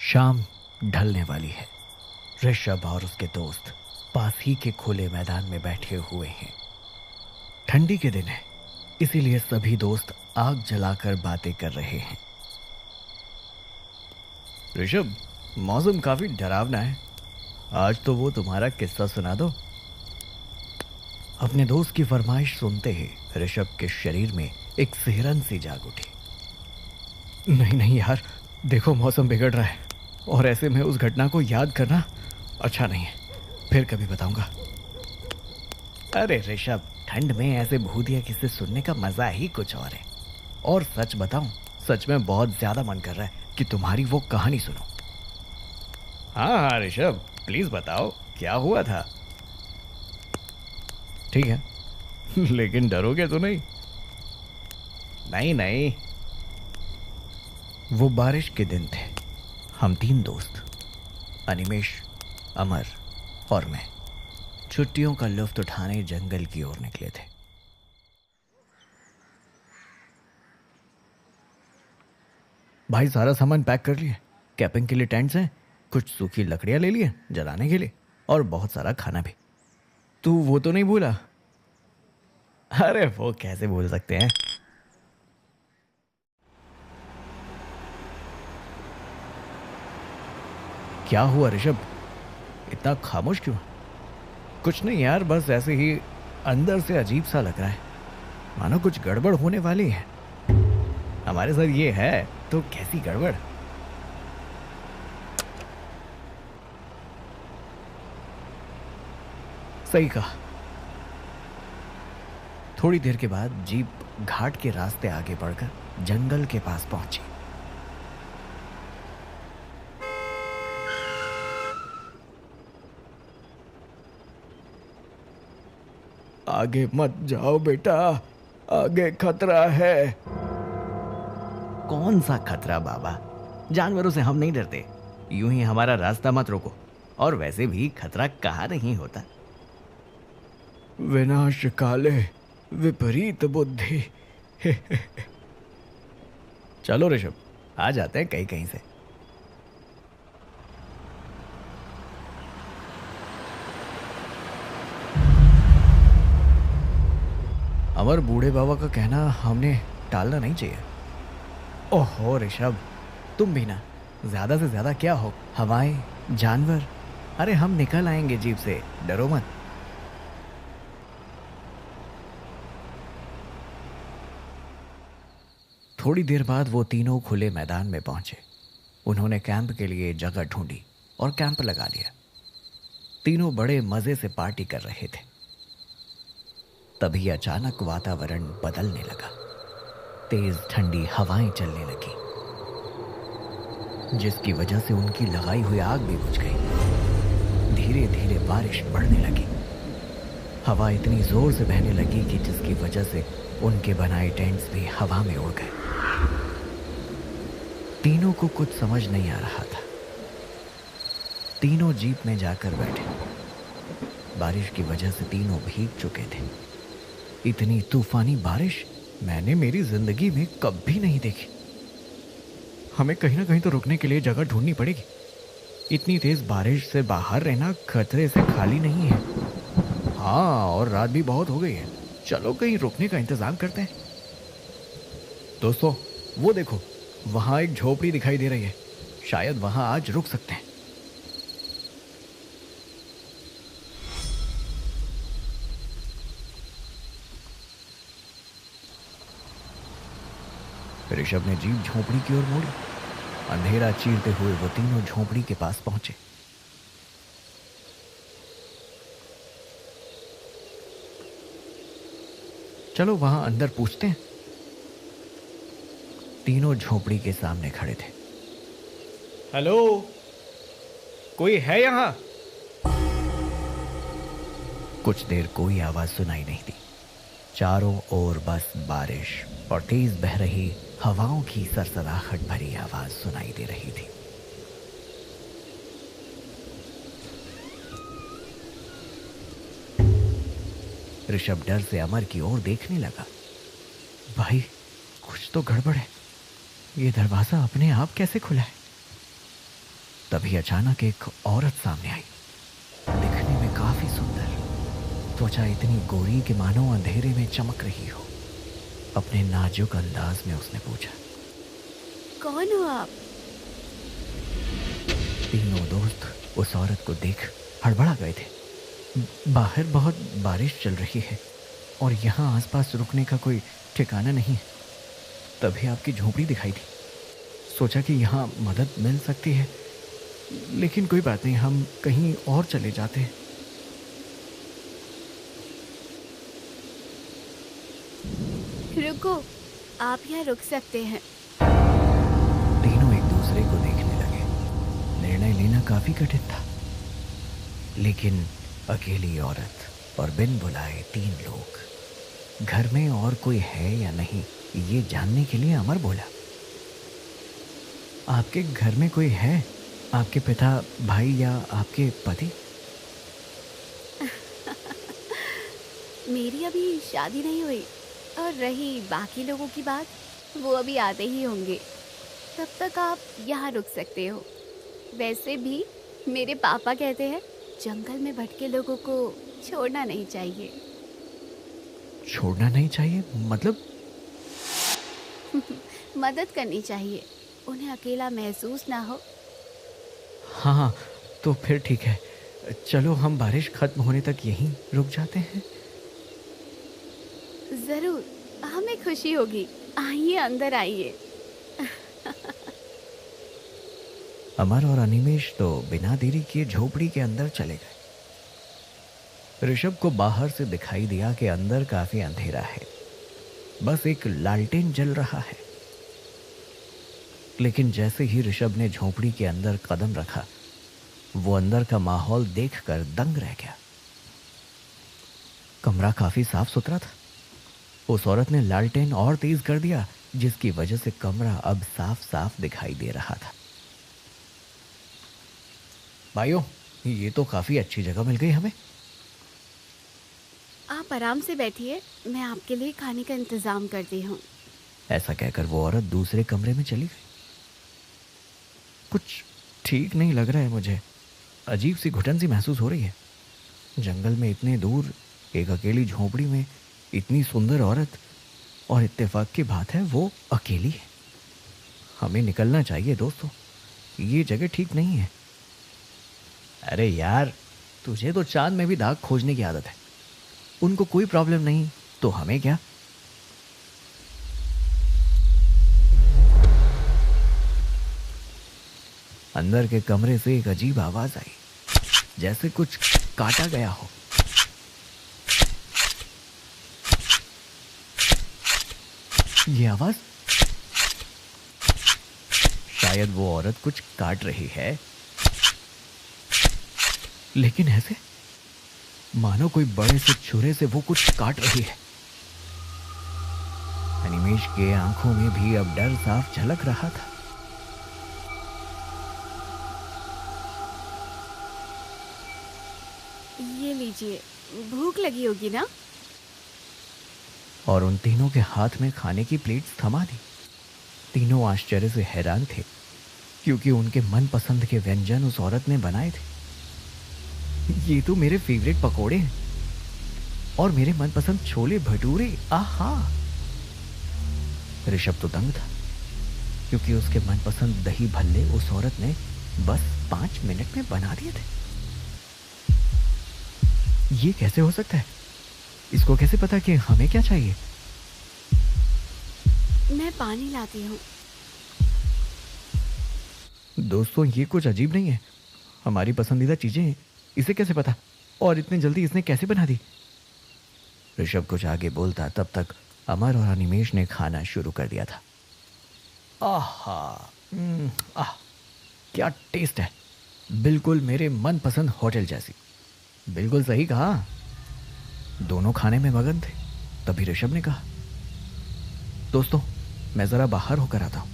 शाम ढलने वाली है। ऋषभ और उसके दोस्त पास ही के खुले मैदान में बैठे हुए हैं। ठंडी के दिन है, इसीलिए सभी दोस्त आग जलाकर बातें कर रहे हैं। ऋषभ, मौसम काफी डरावना है। आज तो वो तुम्हारा किस्सा सुना दो। अपने दोस्त की फरमाइश सुनते ही ऋषभ के शरीर में एक सिहरन सी जाग उठी। नहीं नहीं यार, देखो मौसम बिगड़ रहा है और ऐसे में उस घटना को याद करना अच्छा नहीं है। फिर कभी बताऊंगा। अरे ऋषभ, ठंड में ऐसे भूतिया किस्से सुनने का मजा ही कुछ और है। और सच बताऊं, सच में बहुत ज्यादा मन कर रहा है कि तुम्हारी वो कहानी सुनो। हाँ हाँ ऋषभ, प्लीज बताओ क्या हुआ था। ठीक है, लेकिन डरोगे तो नहीं? नहीं नहीं। वो बारिश के दिन थे। हम 3 दोस्त, अनिमेश, अमर और मैं, छुट्टियों का लुत्फ उठाने जंगल की ओर निकले थे। भाई सारा सामान पैक कर लिया। कैंपिंग के लिए टेंट्स हैं, कुछ सूखी लकड़ियां ले लिए जलाने के लिए, और बहुत सारा खाना भी। तू वो तो नहीं भूला? अरे वो कैसे भूल सकते हैं। क्या हुआ ऋषभ, इतना खामोश क्यों? कुछ नहीं यार, बस ऐसे ही अंदर से अजीब सा लग रहा है, मानो कुछ गड़बड़ होने वाली है। हमारे साथ ये है तो कैसी गड़बड़? सही कहा। थोड़ी देर के बाद जीप घाट के रास्ते आगे बढ़कर जंगल के पास पहुंची। आगे मत जाओ बेटा, आगे खतरा है। कौन सा खतरा बाबा? जानवरों से हम नहीं डरते, यूं ही हमारा रास्ता मत रोको। और वैसे भी खतरा कहाँ नहीं होता। विनाश काले विपरीत बुद्धि। चलो ऋषभ, आ जाते हैं कहीं कहीं से। अमर, बूढ़े बाबा का कहना हमने टालना नहीं चाहिए। ओहो ऋषभ, तुम भी ना, ज्यादा से ज्यादा क्या हो, हवाएं, जानवर। अरे हम निकल आएंगे जीप से, डरो मत। थोड़ी देर बाद वो तीनों खुले मैदान में पहुंचे। उन्होंने कैंप के लिए जगह ढूंढी और कैंप लगा लिया। तीनों बड़े मजे से पार्टी कर रहे थे। तभी अचानक वातावरण बदलने लगा। तेज ठंडी हवाएं चलने लगी, जिसकी वजह से उनकी लगाई हुई आग भी बुझ गई। धीरे धीरे बारिश बढ़ने लगी। हवा इतनी जोर से बहने लगी कि जिसकी वजह से उनके बनाए टेंट्स भी हवा में उड़ गए। तीनों को कुछ समझ नहीं आ रहा था। तीनों जीप में जाकर बैठे। बारिश की वजह से तीनों भीग चुके थे। इतनी तूफानी बारिश मैंने मेरी जिंदगी में कभी नहीं देखी। हमें कहीं ना कहीं तो रुकने के लिए जगह ढूंढनी पड़ेगी। इतनी तेज बारिश से बाहर रहना खतरे से खाली नहीं है। हाँ, और रात भी बहुत हो गई है। चलो कहीं रुकने का इंतजाम करते हैं। दोस्तों, वो देखो, वहां एक झोपड़ी दिखाई दे रही है। शायद वहां आज रुक सकते हैं। ऋषभ ने जीप झोपड़ी की ओर मोड़ी। अंधेरा चीरते हुए वो तीनों झोपड़ी के पास पहुंचे। चलो वहां अंदर पूछते हैं। तीनों झोपड़ी के सामने खड़े थे। हेलो, कोई है यहां? कुछ देर कोई आवाज सुनाई नहीं दी। चारों ओर बस बारिश और तेज बह रही हवाओं की सरसराहट भरी आवाज सुनाई दे रही थी। ऋषभ डर से अमर की ओर देखने लगा। भाई, कुछ तो गड़बड़ है। ये दरवाजा अपने आप कैसे खुला है? तभी अचानक एक औरत सामने आई, दिखने में काफी सुंदर, त्वचा इतनी गोरी कि मानो अंधेरे में चमक रही हो। अपने नाजुक अंदाज में उसने पूछा, कौन हो आप? तीनों दोस्त उस औरत को देख हड़बड़ा गए थे। बाहर बहुत बारिश चल रही है और यहाँ आसपास रुकने का कोई ठिकाना नहीं है। तभी आपकी झोपड़ी दिखाई दी, सोचा कि यहाँ मदद मिल सकती है, लेकिन कोई बात नहीं, हम कहीं और चले जाते हैं। रुको, आप यहाँ रुक सकते हैं। तीनों एक दूसरे को देखने लगे। निर्णय लेना काफी कठिन था, लेकिन अकेली औरत और बिन बुलाए 3 लोग, घर में और कोई है या नहीं ये जानने के लिए अमर बोला, आपके घर में कोई है? आपके पिता, भाई या आपके पति? मेरी अभी शादी नहीं हुई, और रही बाकी लोगों की बात, वो अभी आते ही होंगे। तब तक आप यहाँ रुक सकते हो। वैसे भी मेरे पापा कहते हैं जंगल में भटके लोगों को छोड़ना नहीं चाहिए। छोड़ना नहीं चाहिए मतलब? मदद करनी चाहिए, उन्हें अकेला महसूस ना हो। हाँ हाँ, तो फिर ठीक है, चलो हम बारिश खत्म होने तक यहीं रुक जाते हैं। जरूर, हमें खुशी होगी। आइए, अंदर आइए। अमर और अनिमेश तो बिना देरी किए झोपड़ी के अंदर चले गए। ऋषभ को बाहर से दिखाई दिया कि अंदर काफी अंधेरा है, बस एक लालटेन जल रहा है। लेकिन जैसे ही ऋषभ ने झोपड़ी के अंदर कदम रखा, वो अंदर का माहौल देखकर दंग रह गया। कमरा काफी साफ सुथरा था। उस औरत ने लालटेन और तेज कर दिया, जिसकी वजह से कमरा अब साफ साफ दिखाई दे रहा था। भाइयों, ये तो काफी अच्छी जगह मिल गई हमें। आप आराम से बैठिए, मैं आपके लिए खाने का इंतजाम करती हूँ। ऐसा कहकर वो औरत दूसरे कमरे में चली गई। कुछ ठीक नहीं लग रहा है मुझे, अजीब सी घुटन सी महसूस हो रही है। जंगल में इतने दूर एक अकेली झोपड़ी में इतनी सुंदर औरत, और इत्तेफाक की बात है वो अकेली है। हमें निकलना चाहिए दोस्तों, ये जगह ठीक नहीं है। अरे यार, तुझे तो चांद में भी दाग खोजने की आदत है। उनको कोई प्रॉब्लम नहीं तो हमें क्या? अंदर के कमरे से एक अजीब आवाज आई, जैसे कुछ काटा गया हो। ये आवाज, शायद वो औरत कुछ काट रही है, लेकिन ऐसे मानो कोई बड़े से छुरे से वो कुछ काट रही है। अनिमेश के आंखों में भी अब डर साफ झलक रहा था। ये लीजिए, भूख लगी होगी ना? और उन तीनों के हाथ में खाने की प्लेट्स थमा दी। तीनों आश्चर्य से हैरान थे, क्योंकि उनके मनपसंद के व्यंजन उस औरत ने बनाए थे। ये तो मेरे फेवरेट पकोड़े हैं और मेरे मनपसंद छोले भटूरे। आहा! ऋषभ तो दंग था, क्योंकि उसके मनपसंद दही भल्ले उस औरत ने बस 5 मिनट में बना दिए थे। ये कैसे हो सकता है? इसको कैसे पता कि हमें क्या चाहिए? मैं पानी लाती हूँ। दोस्तों, ये कुछ अजीब नहीं है। हमारी पसंदीदा चीजें हैं, इसे कैसे पता? और इतनी जल्दी इसने कैसे बना दी? ऋषभ कुछ आगे बोलता, तब तक अमर और अनिमेश ने खाना शुरू कर दिया था। आहा, आह, क्या टेस्ट है! बिल्कुल मेरे मनपसंद होटल जैसी। बिल्कुल सही कहा। दोनों खाने में मगन थे। तभी ऋषभ ने कहा, दोस्तों, मैं जरा बाहर होकर आता हूं।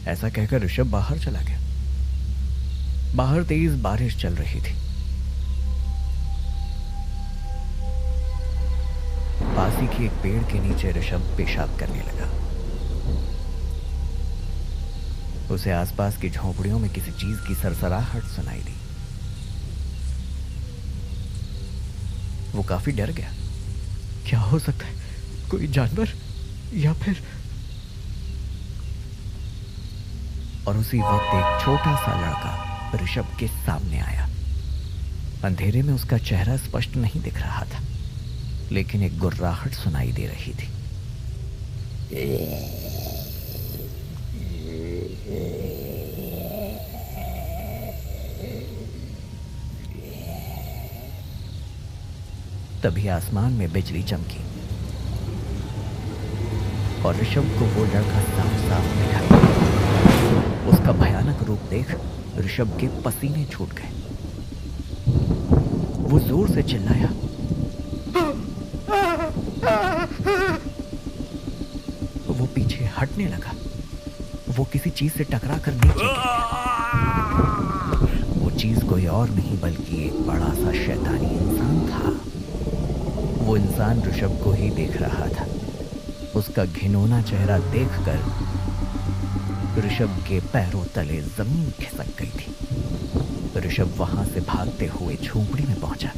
ऐसा कहकर ऋषभ बाहर चला गया। बाहर तेज बारिश चल रही थी। पास ही के एक पेड़ के नीचे ऋषभ पेशाब करने लगा। उसे आसपास की झोंपड़ियों में किसी चीज की सरसराहट सुनाई दी। वो काफी डर गया। क्या हो सकता है? कोई जानवर या फिर? और उसी वक्त एक छोटा सा लड़का ऋषभ के सामने आया। अंधेरे में उसका चेहरा स्पष्ट नहीं दिख रहा था, लेकिन एक गुर्राहट सुनाई दे रही थी। तभी आसमान में बिजली चमकी और ऋषभ को वो लड़का साफ साफ दिखाई दिया। उसका भयानक रूप देख ऋषभ के पसीने छूट गए। वो जोर से चिल्लाया। वो पीछे हटने लगा। वो किसी चीज से टकरा कर नीचे गिर गया। वो चीज कोई और नहीं बल्कि एक बड़ा सा शैतानी इंसान था। वो इंसान ऋषभ को ही देख रहा था। उसका घिनौना चेहरा देखकर ऋषभ के पैरों तले जमीन खिसक गई थी। ऋषभ वहां से भागते हुए झोंपड़ी में पहुंचा।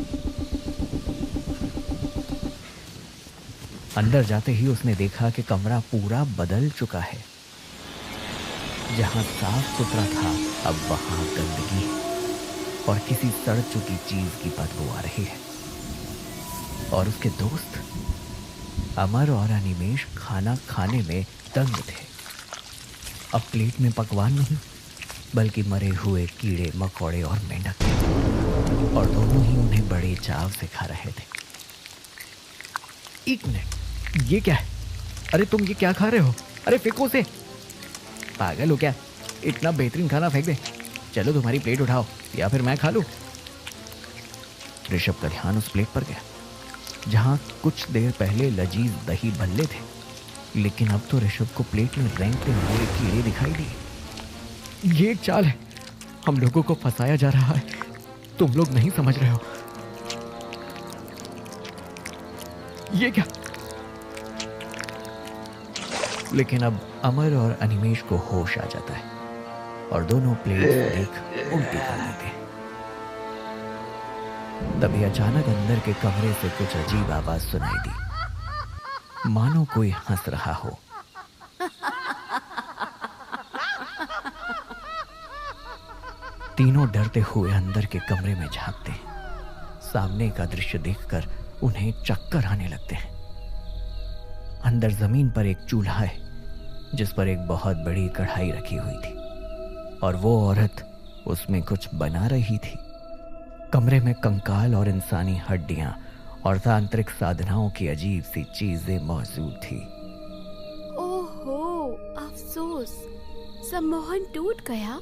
अंदर जाते ही उसने देखा कि कमरा पूरा बदल चुका है। जहां साफ सुथरा था, अब वहां गंदगी है और किसी सड़ चुकी चीज की बदबू आ रही है। और उसके दोस्त अमर और अनिमेष खाना खाने में दंग थे। अब प्लेट में पकवान नहीं बल्कि मरे हुए कीड़े मकोड़े और मेंढक थे, और दोनों ही उन्हें बड़े चाव से खा रहे थे। एक मिनट, ये क्या है? अरे तुम ये क्या खा रहे हो? अरे फेंको से। पागल हो क्या? इतना बेहतरीन खाना फेंक दे। चलो तुम्हारी प्लेट उठाओ या फिर मैं खा लूं। ऋषभ का ध्यान उस प्लेट पर गया जहां कुछ देर पहले लजीज दही भल्ले थे, लेकिन अब तो ऋषभ को प्लेट में रेंगते हुए कीड़े दिखाई दिए। ये एक चाल है, हम लोगों को फंसाया जा रहा है। तुम लोग नहीं समझ रहे हो। ये क्या? लेकिन अब अमर और अनिमेष को होश आ जाता है और दोनों प्लेट देख उल्टी कर देते हैं। तभी अचानक अंदर के कमरे से कुछ अजीब आवाज सुनाई दी, मानो कोई हंस रहा हो। तीनों डरते हुए अंदर के कमरे में झांकते हैं। सामने का दृश्य देखकर उन्हें चक्कर आने लगते हैं। अंदर जमीन पर एक चूल्हा है जिस पर एक बहुत बड़ी कढ़ाई रखी हुई थी और वो औरत उसमें कुछ बना रही थी। कमरे में कंकाल और इंसानी हड्डियां और तांत्रिक साधनाओं की अजीब सी चीजें मौजूद थी। ओहो, अफसोस, सम्मोहन टूट गया,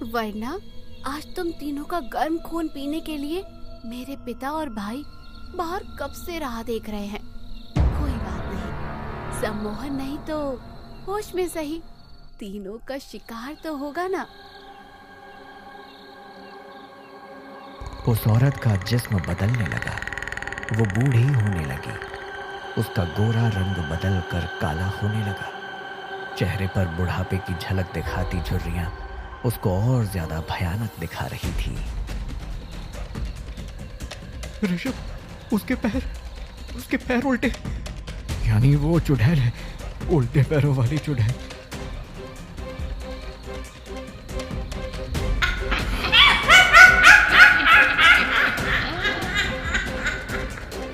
वरना आज तुम तीनों का गर्म खून पीने के लिए मेरे पिता और भाई बाहर कब से राह देख रहे हैं। कोई बात नहीं, सम्मोहन नहीं तो होश में सही, तीनों का शिकार तो होगा ना। उस औरत का जिस्म बदलने लगा। वो बूढ़ी होने लगी। उसका गोरा रंग बदल कर काला होने लगा। चेहरे पर बुढ़ापे की झलक दिखाती झुर्रियां उसको और ज्यादा भयानक दिखा रही थी। ऋषभ, उसके पैर उल्टे, यानी वो चुड़ैल है, उल्टे पैरों वाली चुड़ैल।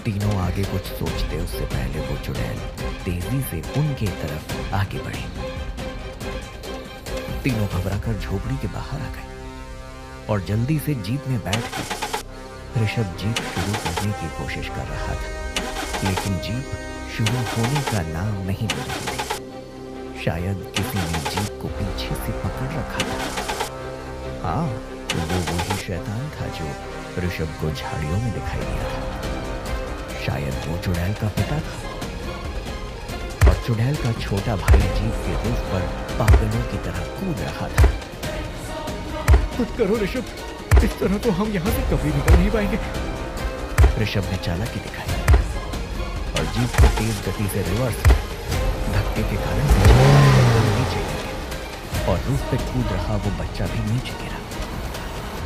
तीनों आगे कुछ सोचते उससे पहले वो चुड़ैल तेजी से उनके तरफ आगे बढ़ी। तीनों घबराकर झोपड़ी के बाहर आ गए और जल्दी से जीप में बैठ कर ऋषभ जीप शुरू करने की कोशिश कर रहा था, लेकिन जीप शुरू होने का नाम नहीं ले रही थी। शायद किसी ने जीप को पीछे से पकड़ रखा था। हाँ, वो वही शैतान था जो ऋषभ को झाड़ियों में दिखाई दिया था। शायद वो चुड़ैल का पिता था और चुड़ैल का छोटा भाई जीप के रूफ पर पागलों की तरह कूद रहा था। कुछ करो ऋषभ, इस तरह तो हम यहाँ से कभी निकल नहीं पाएंगे। ऋषभ ने चालाकी दिखाई और जीप को तेज गति से रिवर्स धक्के के कारण नीचे गिर गया और रूफ पे कूद रहा वो बच्चा भी नीचे गिरा।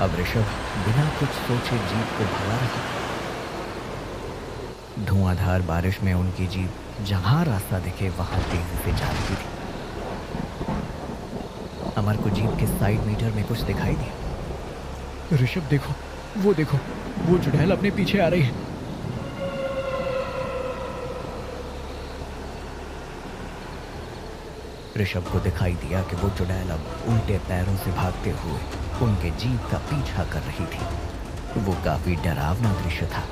अब ऋषभ बिना कुछ सोचे जीप को भगा रहा। धुआंधार बारिश में उनकी जीप जहां रास्ता दिखे वहां तेजी से जा रही थी। अमर को जीप के साइड मीटर में कुछ दिखाई दिया। ऋषभ देखो, वो चुड़ैल अपने पीछे आ रही है। ऋषभ को दिखाई दिया कि वो चुड़ैल अब उल्टे पैरों से भागते हुए उनके जीप का पीछा कर रही थी। वो काफी डरावना दृश्य था।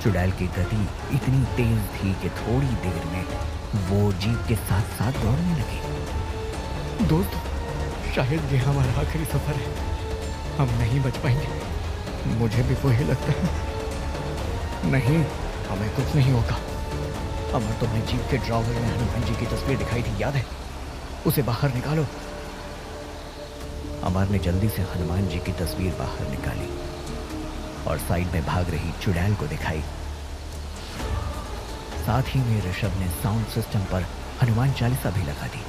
चुड़ैल की गति इतनी तेज थी कि थोड़ी देर में वो जीप के साथ साथ दौड़ने लगी। दोस्तों, शायद ये हमारा आखिरी सफर है, हम नहीं बच पाएंगे। मुझे भी वही लगता है। नहीं, हमें कुछ नहीं होगा। अमर, तुमने जीप के ड्राइवर में हनुमान जी की तस्वीर दिखाई थी, याद है? उसे बाहर निकालो। अमर ने जल्दी से हनुमान जी की तस्वीर बाहर निकाली और साइड में भाग रही चुड़ैल को दिखाई। साथ ही में ऋषभ ने साउंड सिस्टम पर हनुमान चालीसा भी लगा दी।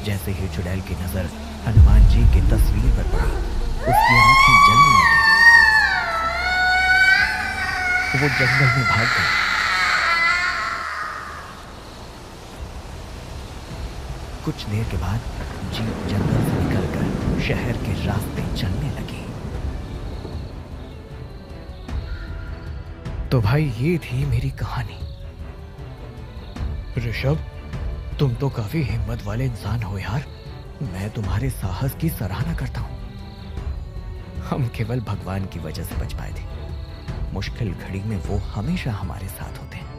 जैसे ही चुड़ैल की नजर हनुमान जी की तस्वीर पर पड़ी, उसकी आंखें जलने लगी। वो जंगल में भाग गई। कुछ देर के बाद जीप जंगल से निकलकर शहर के रास्ते चलने लगी। तो भाई, ये थी मेरी कहानी। ऋषभ, तुम तो काफी हिम्मत वाले इंसान हो यार। मैं तुम्हारे साहस की सराहना करता हूं। हम केवल भगवान की वजह से बच पाए थे। मुश्किल घड़ी में वो हमेशा हमारे साथ होते हैं।